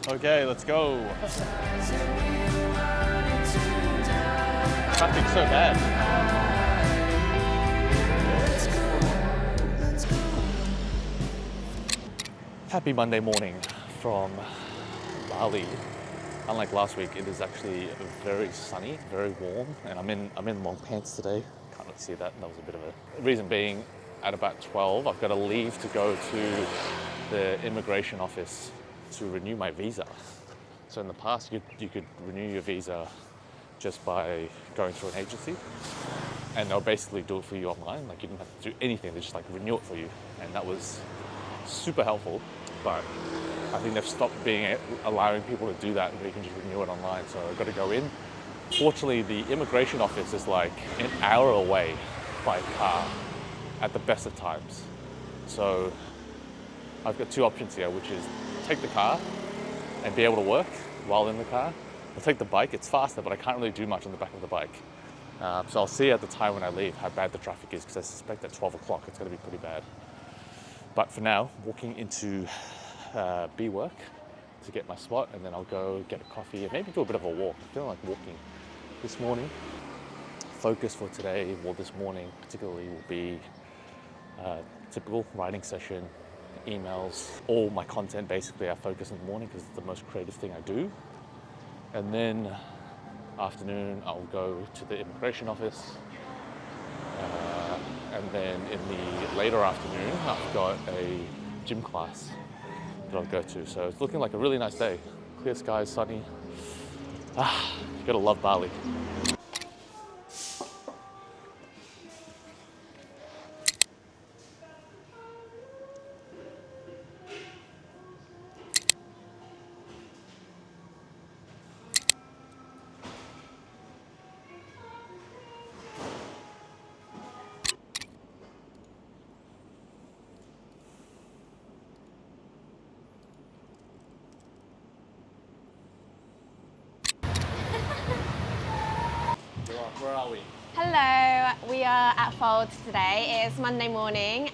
Okay, let's go. Traffic's so bad. Happy Monday morning from Bali. Unlike last week, it is actually very sunny, very warm, and I'm in long pants today. Can't really see that. That was a bit of a reason being. At about 12, I've got to leave to go to the immigration office to renew my visa. So in the past, you could renew your visa just by going through an agency, and they'll basically do it for you online. Like, you didn't have to do anything; they just like renew it for you, and that was super helpful. But I think they've stopped allowing people to do that, and we can just renew it online. So I've got to go in. Fortunately, the immigration office is like an hour away by car at the best of times. So I've got two options here, which is take the car and be able to work while in the car. I'll take the bike, it's faster, but I can't really do much on the back of the bike. So I'll see at the time when I leave how bad the traffic is, because I suspect at 12 o'clock it's gonna be pretty bad. But for now, walking into B work to get my spot, and then I'll go get a coffee and maybe do a bit of a walk. I'm feeling like walking this morning. Focus for today, well, this morning particularly, will be typical writing session, emails, all my content basically I focus in the morning because it's the most creative thing I do. And then afternoon I'll go to the immigration office, and then in the later afternoon I've got a gym class that I'll go to. So it's looking like a really nice day. Clear skies, sunny. You gotta love Bali. Where are we? Hello, we are at Fold today. It's Monday morning.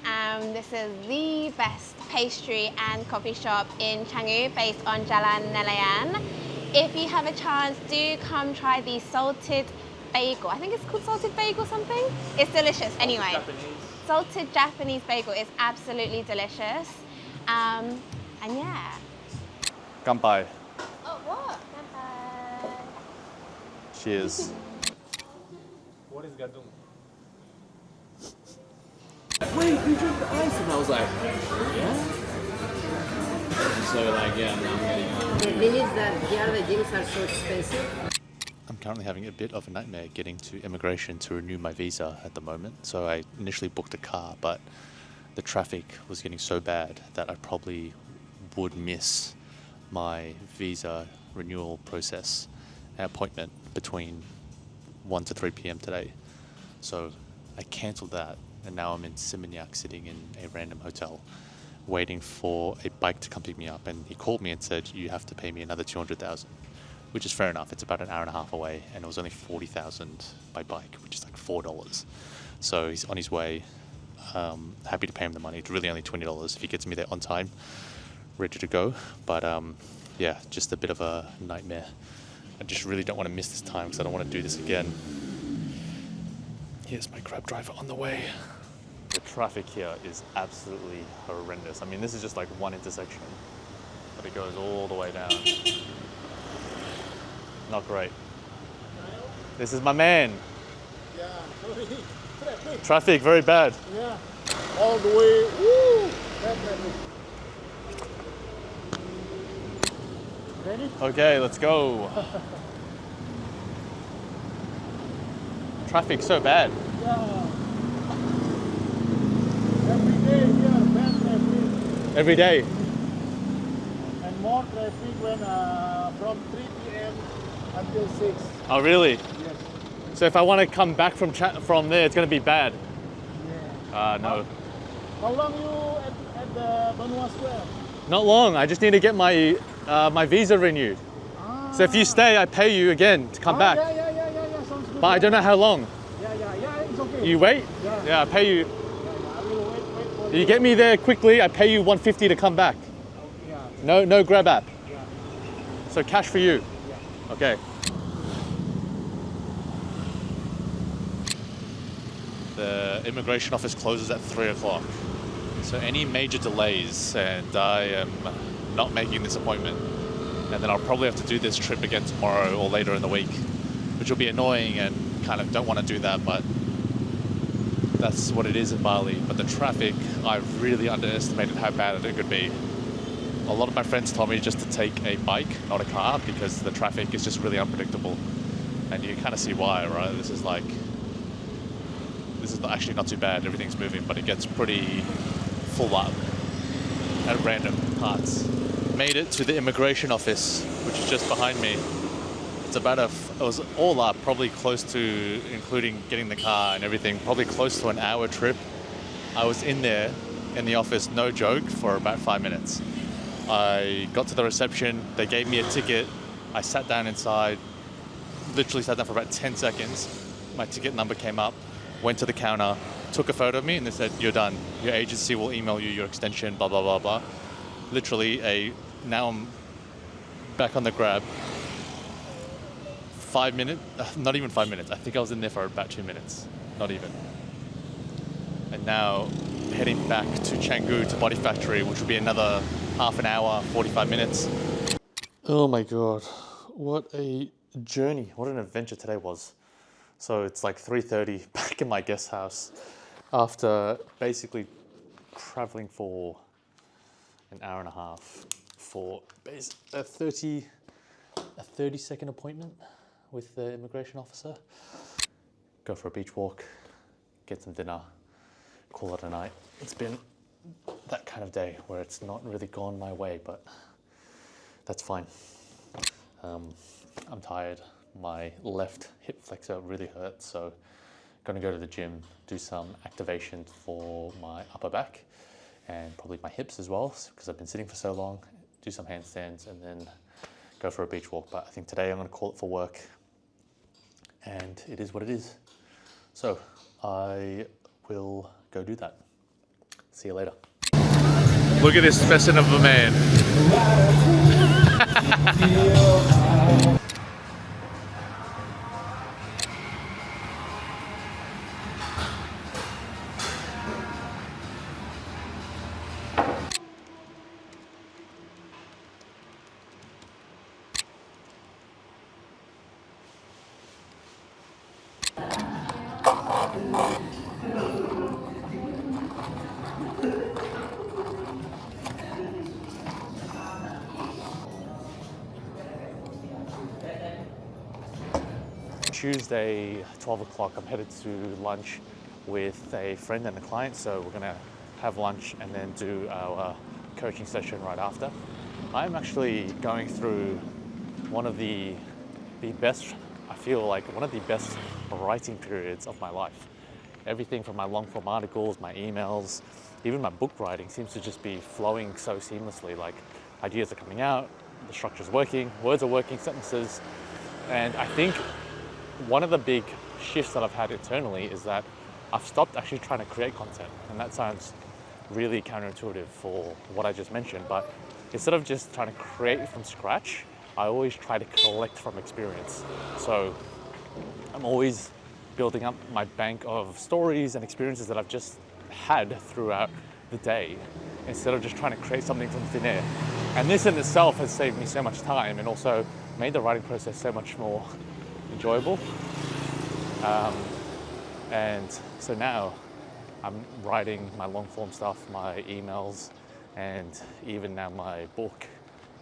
This is the best pastry and coffee shop in Canggu, based on Jalan Nelayan. If you have a chance, do come try the salted bagel. I think it's called salted bagel something. It's delicious. Anyway, salted Japanese bagel is absolutely delicious. And yeah. Kanpai. Oh, what? Kanpai. Cheers. What is gadung? Wait, you drink the ice? And I was like, yeah. So like, yeah, now I'm getting one. The thing is that here the gyms are so expensive. I'm currently having a bit of a nightmare getting to immigration to renew my visa at the moment. So I initially booked a car, but the traffic was getting so bad that I probably would miss my visa renewal process appointment between 1 to 3 p.m. today. So I cancelled that, and now I'm in Seminyak sitting in a random hotel waiting for a bike to come pick me up, and he called me and said, you have to pay me another 200,000, which is fair enough. It's about an hour and a half away, and it was only 40,000 by bike, which is like $4. So he's on his way. Happy to pay him the money. It's really only $20 if he gets me there on time, ready to go. But yeah, just a bit of a nightmare. I just really don't want to miss this time because I don't want to do this again. Here's my Grab driver on the way. The traffic here is absolutely horrendous. I mean, this is just like one intersection, but it goes all the way down. Not great. This is my man. Yeah, sorry. Traffic, very bad. Yeah, all the way. Woo! Bad traffic. Ready? Okay, let's go. Traffic's so bad. Yeah. Every day here, bad traffic. Every day. And more traffic when from 3 p.m. until 6. Oh, really? Yes. So if I want to come back from there, it's going to be bad. Yeah. No. How long you at the Banua Square? Not long. I just need to get my my visa renewed. So if you stay, I pay you again to come back. Yeah. Sounds good. But I don't know how long. Yeah, it's okay. You wait? Yeah. I pay you. I will wait for You get me there quickly, I pay you $150 to come back. Yeah. No Grab app. Yeah. So cash for you. Okay. The immigration office closes at 3 o'clock. So any major delays, and I am not making this appointment, and then I'll probably have to do this trip again tomorrow or later in the week, which will be annoying and kind of don't want to do that, but that's what it is in Bali. But the traffic, I really underestimated how bad it could be. A lot of my friends told me just to take a bike, not a car, because the traffic is just really unpredictable. And you kind of see why, right? This is actually not too bad, everything's moving, but it gets pretty full up at random parts. Made it to the immigration office, which is just behind me. It's about it was all up, probably close to, including getting the car and everything, probably close to an hour trip. I was in there, in the office, no joke, for about 5 minutes. I got to the reception, they gave me a ticket, I sat down inside, literally sat down for about 10 seconds. My ticket number came up, went to the counter, took a photo of me, and they said, "You're done. Your agency will email you your extension, blah, blah, blah, blah." Literally, now I'm back on the grab. 5 minutes, not even 5 minutes. I think I was in there for about 2 minutes, not even. And now heading back to Canggu, to Body Factory, which will be another half an hour, 45 minutes. Oh my God, what a journey, what an adventure today was. So it's like 3:30 back in my guest house after basically traveling for an hour and a half for a 30-second appointment with the immigration officer. Go for a beach walk, get some dinner, call it a night. It's been that kind of day where it's not really gone my way, but that's fine. I'm tired. My left hip flexor really hurts, so I'm gonna go to the gym, do some activation for my upper back and probably my hips as well, because I've been sitting for so long, do some handstands and then go for a beach walk. But I think today I'm gonna call it for work, and it is what it is. So I will go do that. See you later. Look at this specimen of a man. Tuesday, 12 o'clock, I'm headed to lunch with a friend and a client, so we're gonna have lunch and then do our coaching session right after. I'm actually going through one of the best, I feel like one of the best writing periods of my life. Everything from my long form articles, my emails, even my book writing seems to just be flowing so seamlessly. Like ideas are coming out, the structure's working, words are working, sentences. And I think one of the big shifts that I've had internally is that I've stopped actually trying to create content. And that sounds really counterintuitive for what I just mentioned, but instead of just trying to create from scratch, I always try to collect from experience. So I'm always building up my bank of stories and experiences that I've just had throughout the day, instead of just trying to create something from thin air. And this in itself has saved me so much time and also made the writing process so much more enjoyable. And so now I'm writing my long form stuff, my emails, and even now my book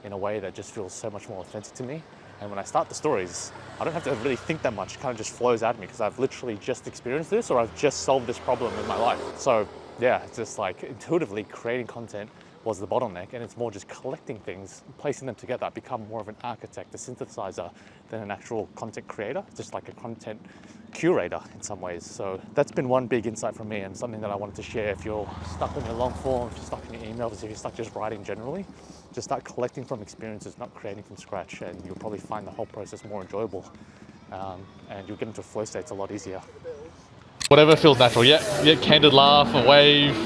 in a way that just feels so much more authentic to me. And when I start the stories, I don't have to really think that much. It kind of just flows out of me because I've literally just experienced this, or I've just solved this problem in my life. So yeah, it's just like intuitively creating content was the bottleneck, and it's more just collecting things, placing them together. I've become more of an architect, a synthesizer, than an actual content creator, just like a content curator in some ways. So that's been one big insight from me, and something that I wanted to share. If you're stuck in your long form, if you're stuck in your emails, if you're stuck just writing generally, just start collecting from experiences, not creating from scratch, and you'll probably find the whole process more enjoyable, and you'll get into flow states a lot easier. Whatever feels natural. Yeah, candid laugh, a wave.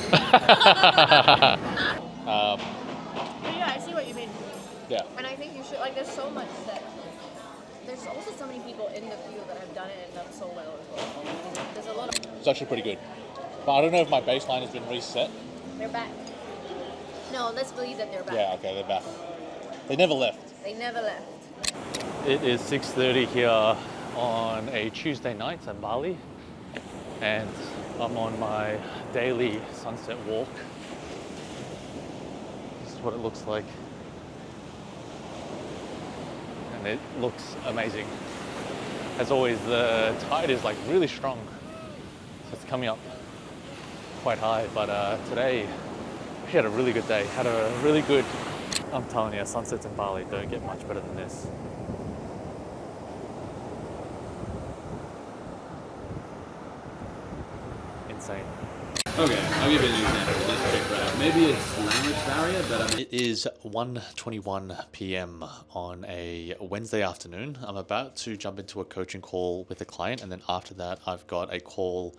Yeah, I see what you mean. Yeah. And I think you should, like, there's so much that, there's also so many people in the field that have done it and done so well as well. There's a lot of, It's actually pretty good. But I don't know if my baseline has been reset. they're back. No, let's believe that they're back. Yeah, okay, they're back. They never left. They never left. It is 6:30 here on a Tuesday night in Bali, and I'm on my daily sunset walk. This is what it looks like. And it looks amazing. As always, the tide is like really strong. So it's coming up quite high, but today we had a really good day. Had a really good, I'm telling you, sunsets in Bali don't get much better than this. Insane. Okay, I'll give you an example. Let's check that out. Maybe it's language barrier, but I mean, It is 1:21 p.m. on a Wednesday afternoon. I'm about to jump into a coaching call with a client, and then after that, I've got a call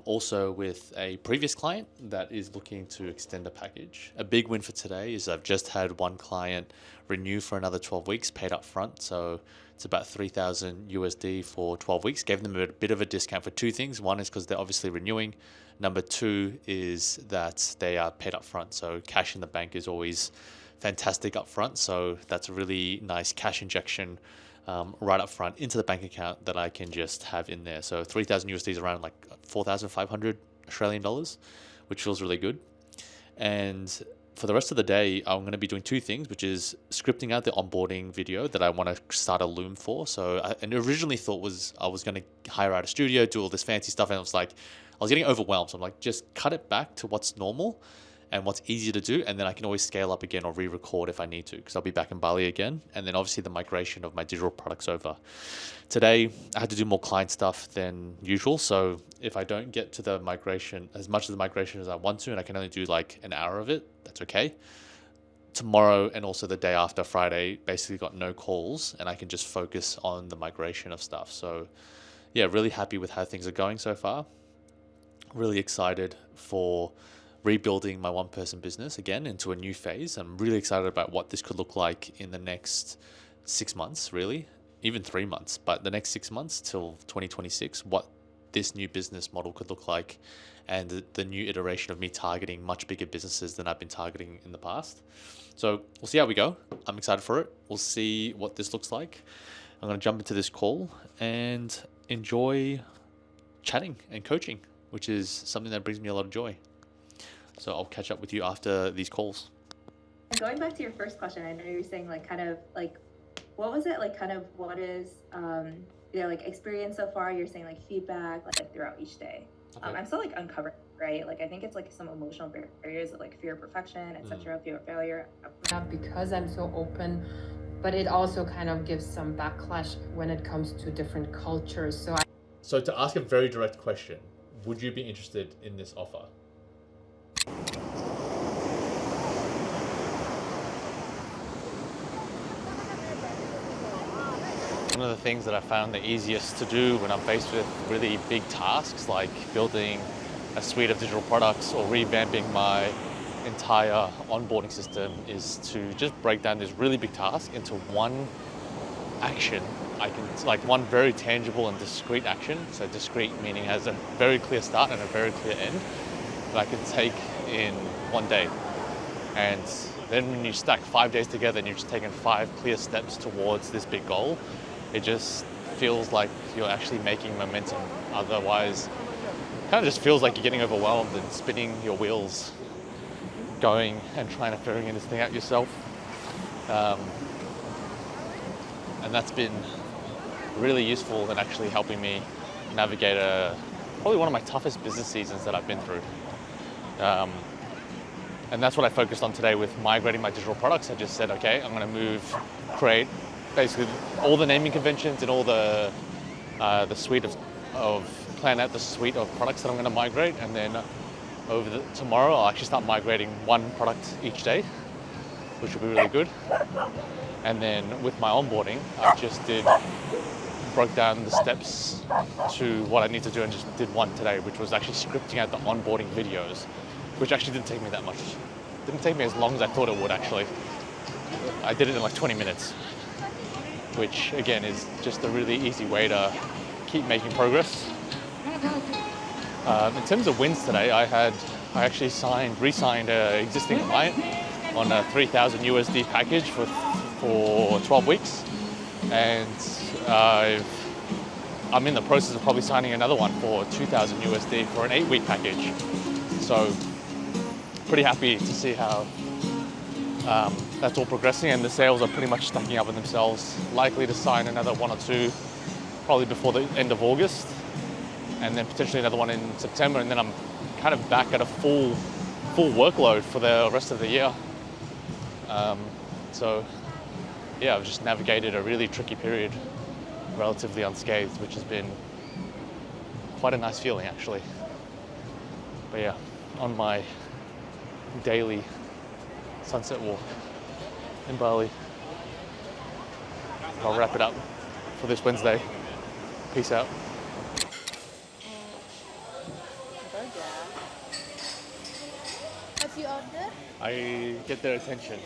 also with a previous client that is looking to extend a package. A big win for today is I've just had one client renew for another 12 weeks, paid up front. So it's about 3,000 USD for 12 weeks. Gave them a bit of a discount for two things. One is because they're obviously renewing. Number two is that they are paid up front. So cash in the bank is always fantastic up front. So that's a really nice cash injection right up front into the bank account that I can just have in there. So 3,000 USD is around like 4,500 Australian dollars, which feels really good. And for the rest of the day, I'm going to be doing two things, which is scripting out the onboarding video that I want to start a loom for. So I originally thought I was going to hire out a studio, do all this fancy stuff. And I was getting overwhelmed. So I'm like, just cut it back to what's normal and what's easy to do, and then I can always scale up again or re-record if I need to, because I'll be back in Bali again. And then obviously the migration of my digital products over. Today, I had to do more client stuff than usual, so if I don't get to the migration, as much of the migration as I want to, and I can only do like an hour of it, that's okay. Tomorrow and also the day after, Friday, basically got no calls, and I can just focus on the migration of stuff. So yeah, really happy with how things are going so far. Really excited for rebuilding my one-person business again into a new phase. I'm really excited about what this could look like in the next 6 months, really, even 3 months, but the next 6 months till 2026, what this new business model could look like, and the new iteration of me targeting much bigger businesses than I've been targeting in the past. So we'll see how we go. I'm excited for it. We'll see what this looks like. I'm going to jump into this call and enjoy chatting and coaching, which is something that brings me a lot of joy. So I'll catch up with you after these calls. Going back to your first question, I know you're saying like kind of like, what was it like? Kind of what is like experience so far? You're saying like feedback like throughout each day. Okay. I'm still like uncovering, right? Like I think it's like some emotional barriers of like fear of perfection, etc., fear of failure. Not because I'm so open, but it also kind of gives some backlash when it comes to different cultures. So to ask a very direct question, would you be interested in this offer? One of the things that I found the easiest to do when I'm faced with really big tasks like building a suite of digital products or revamping my entire onboarding system is to just break down this really big task into one action. Like one very tangible and discrete action. So discrete meaning has a very clear start and a very clear end that I can take in one day. And then when you stack 5 days together and you've just taken 5 clear steps towards this big goal, it just feels like you're actually making momentum. Otherwise, it kind of just feels like you're getting overwhelmed and spinning your wheels, going and trying to figure this thing out yourself. And that's been really useful in actually helping me navigate probably one of my toughest business seasons that I've been through. And that's what I focused on today with migrating my digital products. I just said, okay, I'm going to create basically all the naming conventions and all the suite plan out the suite of products that I'm going to migrate. And then tomorrow, I'll actually start migrating one product each day, which will be really good. And then with my onboarding, I just broke down the steps to what I need to do and just did one today, which was actually scripting out the onboarding videos, which actually didn't take me that much. Didn't take me as long as I thought it would actually. I did it in like 20 minutes, which again is just a really easy way to keep making progress. In terms of wins today, I actually re-signed an existing client on a 3,000 USD package for 12 weeks, and I'm in the process of probably signing another one for 2,000 USD for an 8-week package. So pretty happy to see how that's all progressing, and the sales are pretty much stacking up with themselves. Likely to sign another one or two probably before the end of August, and then potentially another one in September, and then I'm kind of back at a full workload for the rest of the year. So yeah, I've just navigated a really tricky period relatively unscathed, which has been quite a nice feeling actually. But yeah, on my daily sunset walk in Bali. I'll wrap it up for this Wednesday. Peace out. Have you ordered? I get their attention.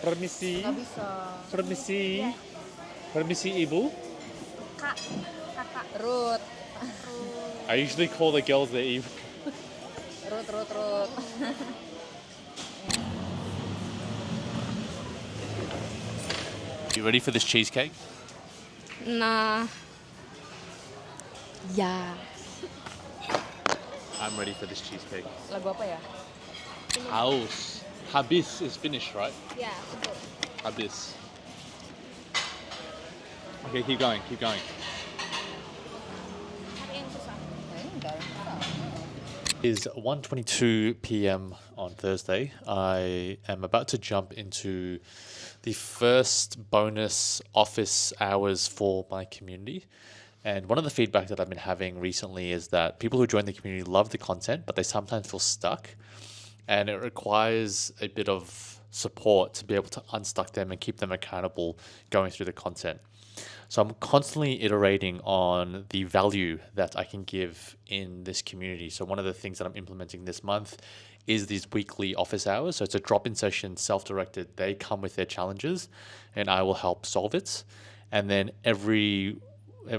Permisi. Nggak bisa. Permisi. Permisi, Ibu. Kak. Kakak. Ruth. I usually call the girls their Ibu. Ruth. You ready for this cheesecake? Nah. Yeah. I'm ready for this cheesecake. Lagu apa ya? House. Habis is finished, right? Ya, betul. Habis. Okay, keep going. Hari yang susah. It is 1:22 p.m. on Thursday. I am about to jump into the first bonus office hours for my community. And one of the feedback that I've been having recently is that people who join the community love the content, but they sometimes feel stuck. And it requires a bit of support to be able to unstuck them and keep them accountable going through the content. So I'm constantly iterating on the value that I can give in this community. So one of the things that I'm implementing this month is these weekly office hours. So it's a drop-in session, self-directed. They come with their challenges and I will help solve it. And then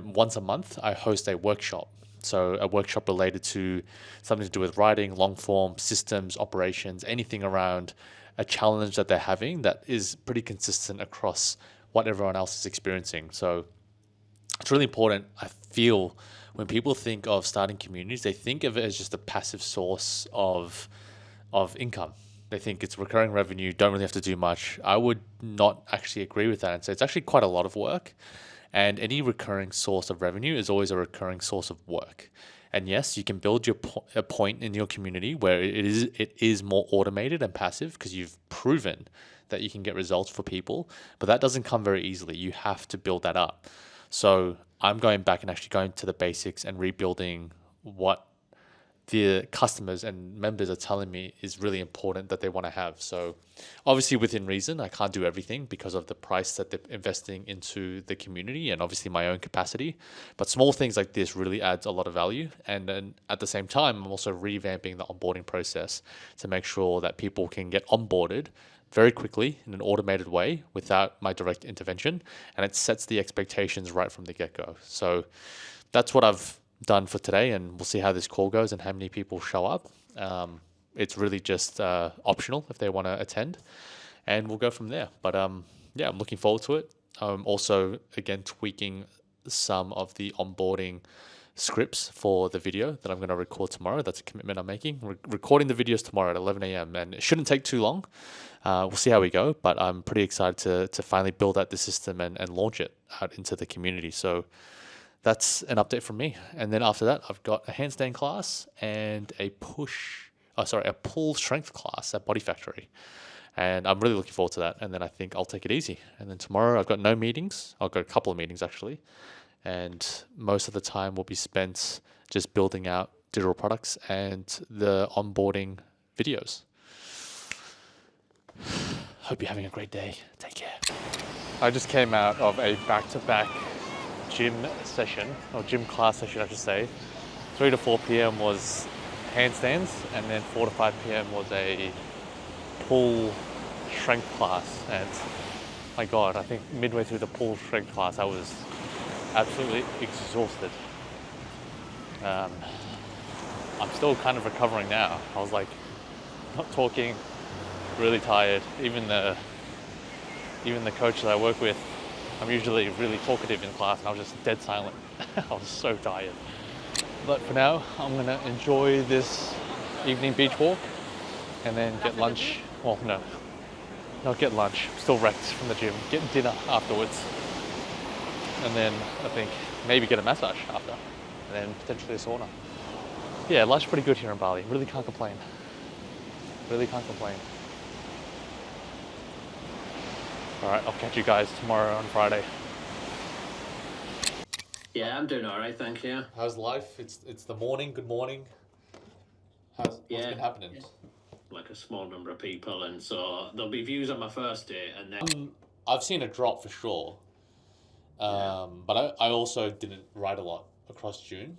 once a month, I host a workshop. So a workshop related to something to do with writing, long form, systems, operations, anything around a challenge that they're having that is pretty consistent across what everyone else is experiencing. So it's really important, I feel, when people think of starting communities, they think of it as just a passive source of income. They think it's recurring revenue, don't really have to do much. I would not actually agree with that and say it's actually quite a lot of work. And any recurring source of revenue is always a recurring source of work. And yes, you can build a point in your community where it is more automated and passive because you've proven that you can get results for people, but that doesn't come very easily. You have to build that up. So I'm going back and actually going to the basics and rebuilding what the customers and members are telling me is really important that they want to have. So obviously within reason, I can't do everything because of the price that they're investing into the community and obviously my own capacity. But small things like this really adds a lot of value. And then at the same time, I'm also revamping the onboarding process to make sure that people can get onboarded very quickly in an automated way without my direct intervention. And it sets the expectations right from the get-go. So that's what I've done for today, and we'll see how this call goes and how many people show up. It's really just optional if they want to attend, and we'll go from there. But yeah, I'm looking forward to it. I'm also, again, tweaking some of the onboarding scripts for the video that I'm going to record tomorrow. That's a commitment I'm making. Recording the videos tomorrow at 11 a.m. and it shouldn't take too long. We'll see how we go, but I'm pretty excited to finally build out the system and launch it out into the community. So that's an update from me. And then after that, I've got a handstand class and a pull strength class at Body Factory. And I'm really looking forward to that. And then I think I'll take it easy. And then tomorrow I've got no meetings. I've got a couple of meetings actually. And most of the time will be spent just building out digital products and the onboarding videos. Hope you're having a great day. Take care. I just came out of a back-to-back gym session, or gym class session I should say. 3 to 4 p.m. was handstands, and then 4 to 5 p.m. was a pool strength class, and my God, I think midway through the pool strength class, I was absolutely exhausted. I'm still kind of recovering now. I was like not talking, really tired. Even the coach that I work with, I'm usually really talkative in class, and I was just dead silent. I was so tired. But for now, I'm gonna enjoy this evening beach walk and then get lunch. Well, no, not get lunch. I'm still wrecked from the gym. Get dinner afterwards. And then I think maybe get a massage after. And then potentially a sauna. Yeah, life's pretty good here in Bali. Really can't complain. Really can't complain. All right, I'll catch you guys tomorrow on Friday. Yeah, I'm doing all right, thank you. How's life? It's the morning. Good morning. What's been happening? Like a small number of people, and so there'll be views on my first day, and then I've seen a drop for sure. But I also didn't write a lot across June.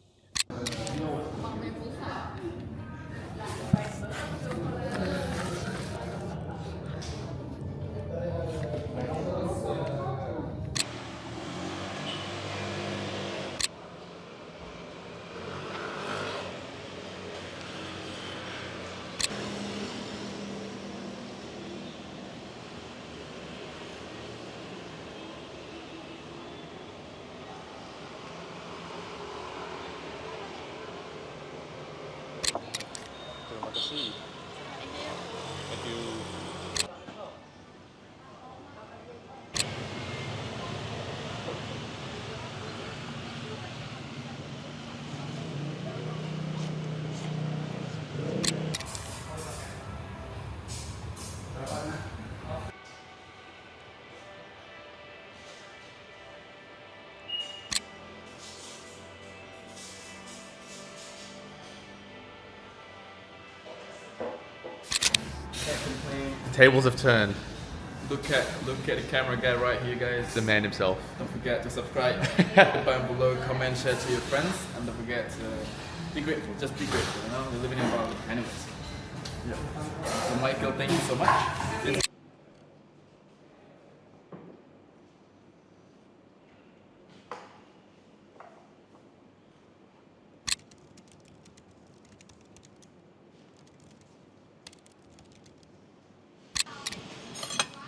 Terima kasih. Thank you. Tables have turned. Look at the camera guy right here, guys. The man himself. Don't forget to subscribe, hit down below, comment, share to your friends, and don't forget to be grateful. Just be grateful, you know? We're living in Bali. Anyways. Yeah. So Michael, thank you so much.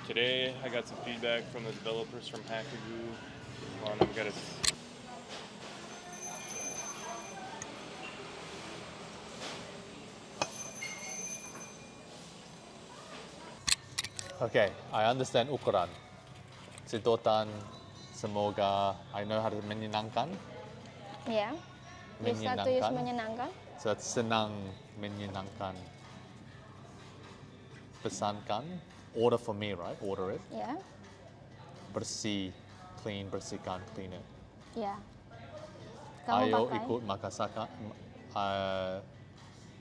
Today I got some feedback from the developers from Hackagoo on I've got Okay, I understand ukuran. Sedotan, semoga I know how to menyenangkan. Ya. Bisa tulis menyenangkan. So that's senang menyenangkan. Pesankan. Order for me, right? Order it. Ya. Bersih, clean, bersihkan, clean it. Ya. Kamu Ayo pakai. ikut makasaka.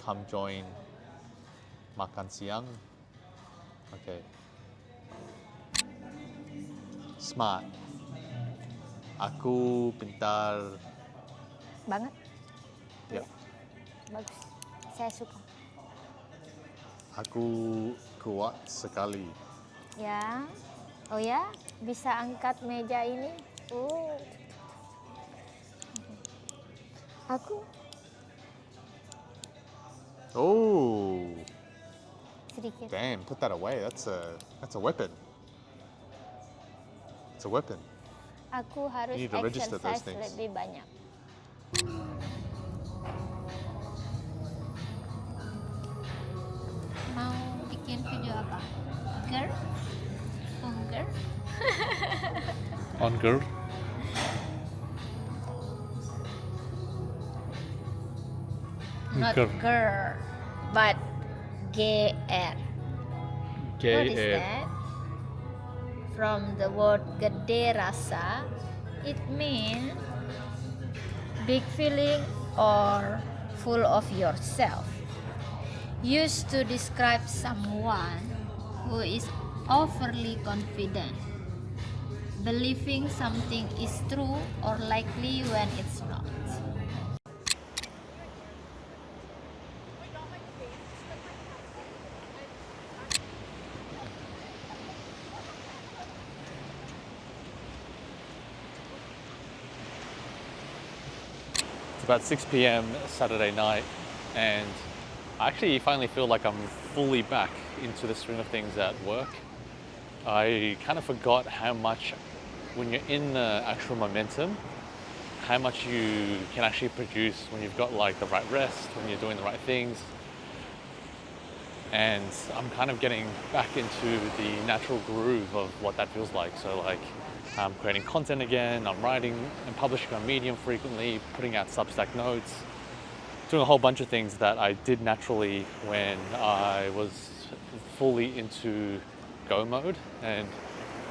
Come join makan siang. Okay. Smart. Aku pintar. Banget. Ya. Bagus. Saya suka. Aku kuat sekali. Ya. Oh ya, bisa angkat meja ini. Aku Oh. sedikit. Damn, put that away. That's a weapon. It's a weapon. Aku harus You need to register those exercise things. lebih banyak. Mau bikin video apa? Girl? Hunger? On girl. Not girl, but GR. What is that? From the word gede rasa, it means big feeling or full of yourself. Used to describe someone who is overly confident, believing something is true or likely when it's not. about 6 p.m. Saturday night, and I actually finally feel like I'm fully back into the swing of things at work. I kind of forgot how much, when you're in the actual momentum, how much you can actually produce when you've got like the right rest, when you're doing the right things. And I'm kind of getting back into the natural groove of what that feels like. So like I'm creating content again, I'm writing and publishing on Medium frequently, putting out Substack notes, doing a whole bunch of things that I did naturally when I was fully into go mode. And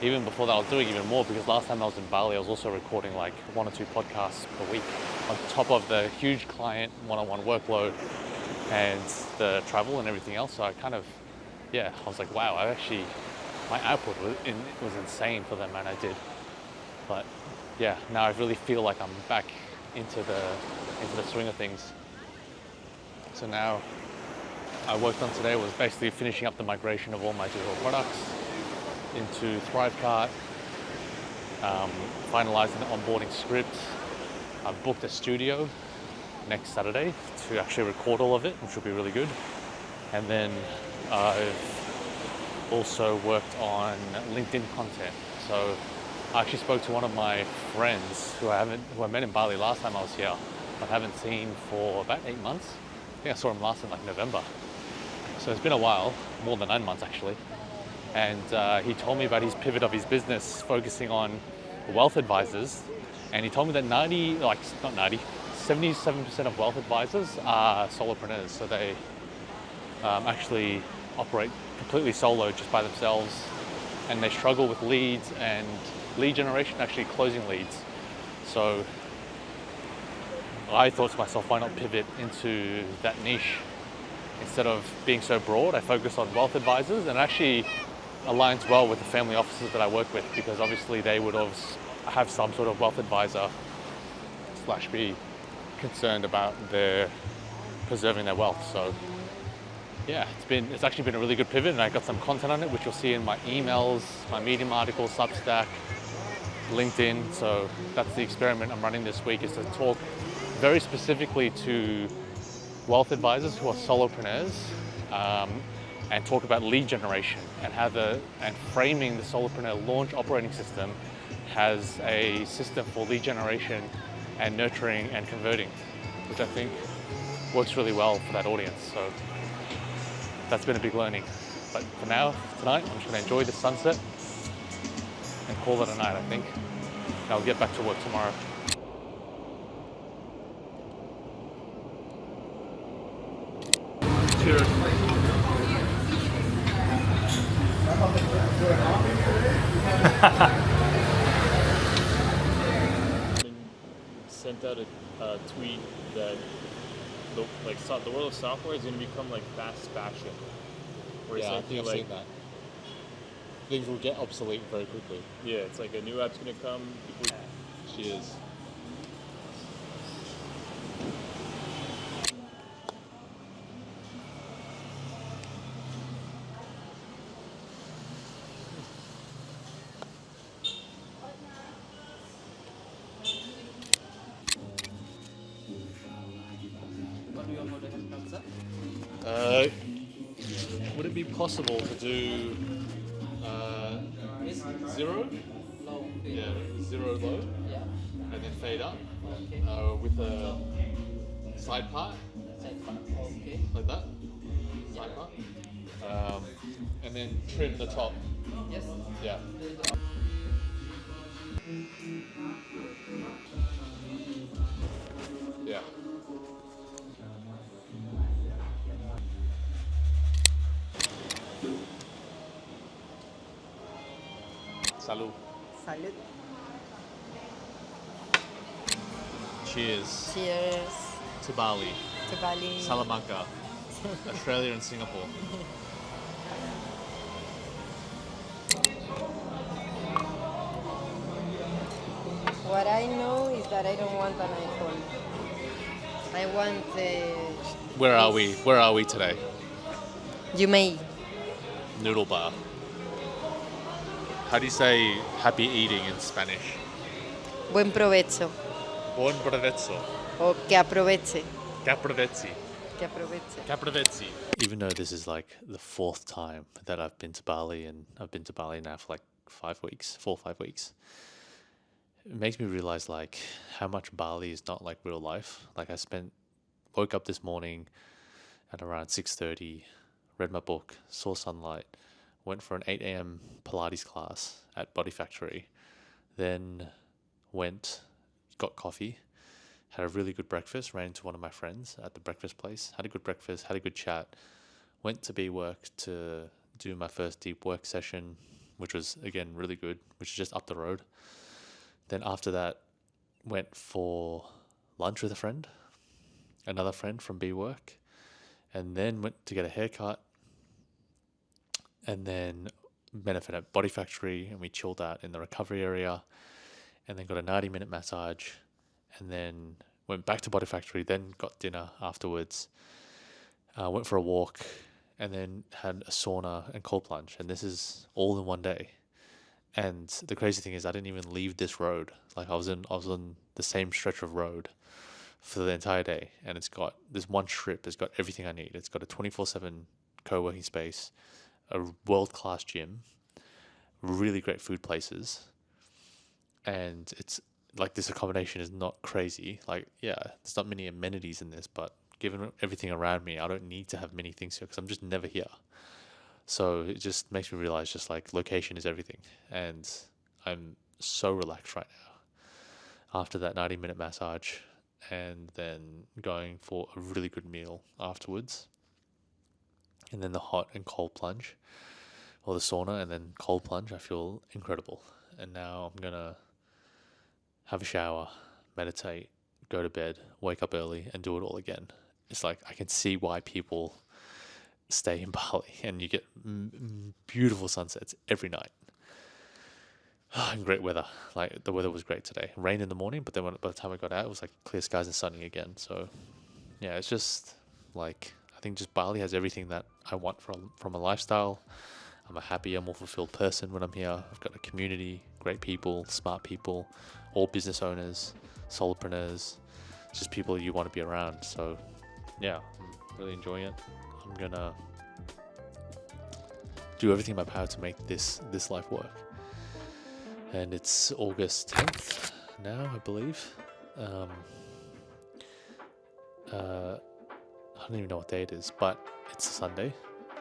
even before that, I was doing even more, because last time I was in Bali, I was also recording like 1 or 2 podcasts per week on top of the huge client one-on-one workload and the travel and everything else. So I kind of, I was like, wow, my output was insane for the amount I did. But yeah, now I really feel like I'm back into the swing of things. So now I worked on today was basically finishing up the migration of all my digital products into Thrivecart, finalizing the onboarding script. I've booked a studio next Saturday to actually record all of it, which will be really good. And then I've also worked on LinkedIn content. So I actually spoke to one of my friends who I met in Bali last time I was here, but haven't seen for about 8 months. I think I saw him last in like November. So it's been a while, more than 9 months actually. And he told me about his pivot of his business, focusing on wealth advisors. And he told me that 77% of wealth advisors are solopreneurs. So they actually operate completely solo, just by themselves. And they struggle with leads and lead generation, actually closing leads. So I thought to myself, why not pivot into that niche? Instead of being so broad, I focus on wealth advisors, and actually aligns well with the family offices that I work with, because obviously they would have some sort of wealth advisor / be concerned about their preserving their wealth. So yeah, it's actually been a really good pivot, and I got some content on it, which you'll see in my emails, my Medium articles, Substack, LinkedIn. So that's the experiment I'm running this week, is to talk very specifically to wealth advisors who are solopreneurs, and talk about lead generation and and framing the Solopreneur launch operating system has a system for lead generation and nurturing and converting, which I think works really well for that audience. So that's been a big learning. But for now, tonight, I'm just going to enjoy the sunset and call it a night, I think. And I'll get back to work tomorrow. Cheers. Sent out a tweet that the world of software is going to become like fast fashion. Yeah, I think I've seen that. Things will get obsolete very quickly. Yeah, it's like a new app's going to come. Cheers. Would it be possible to do 0? Low. Yeah, 0 low. Yeah. And then fade up. With a side part. Side part. Okay. Like that. Side part. And then trim the top. Yes. Yeah. Yeah. Salud. Salud. Cheers. Cheers. To Bali. To Bali. Salamanca. Australia and Singapore. What I know is that I don't want an iPhone. I want Where are we? Where are we today? You may. Noodle bar. How do you say happy eating in Spanish? Buen provecho. Buen provecho. O que aproveche. Capravezzi. Que aproveche. Capravezzi. Even though this is like the 4th time that I've been to Bali, and I've been to Bali now for like 4 or 5 weeks, it makes me realize like how much Bali is not like real life. Like woke up this morning at around 6:30, read my book, saw sunlight, went for an 8 a.m. Pilates class at Body Factory, then got coffee, had a really good breakfast, ran into one of my friends at the breakfast place, had a good breakfast, had a good chat, went to BWork to do my first deep work session, which was, again, really good, which is just up the road. Then after that, went for lunch with a friend, another friend from BWork, and then went to get a haircut, and then met a friend at Body Factory, and we chilled out in the recovery area, and then got a 90-minute massage, and then went back to Body Factory, then got dinner afterwards, went for a walk, and then had a sauna and cold plunge. And this is all in one day. And the crazy thing is I didn't even leave this road. Like I was on the same stretch of road for the entire day. And it's got this one strip, it's got everything I need. It's got a 24/7 co-working space, a world-class gym, really great food places. And it's like this accommodation is not crazy. Like, yeah, there's not many amenities in this, but given everything around me, I don't need to have many things here because I'm just never here. So it just makes me realize just like location is everything. And I'm so relaxed right now after that 90-minute massage, and then going for a really good meal afterwards. And then the hot and cold plunge, or the sauna and then cold plunge. I feel incredible. And now I'm going to have a shower, meditate, go to bed, wake up early, and do it all again. It's like I can see why people stay in Bali, and you get beautiful sunsets every night. And great weather. Like the weather was great today. Rain in the morning, but then by the time I got out, it was like clear skies and sunny again. So yeah, it's just like, I think just Bali has everything that I want from a lifestyle. I'm a happier, more fulfilled person when I'm here. I've got a community, great people, smart people, all business owners, solopreneurs, just people you want to be around. So yeah, I'm really enjoying it. I'm gonna do everything in my power to make this life work. And it's August 10th now, I believe. I don't even know what day it is, but it's a Sunday.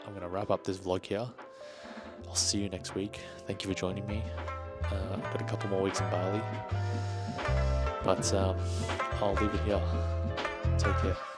I'm going to wrap up this vlog here. I'll see you next week. Thank you for joining me. I've got a couple more weeks in Bali, but I'll leave it here. Take care.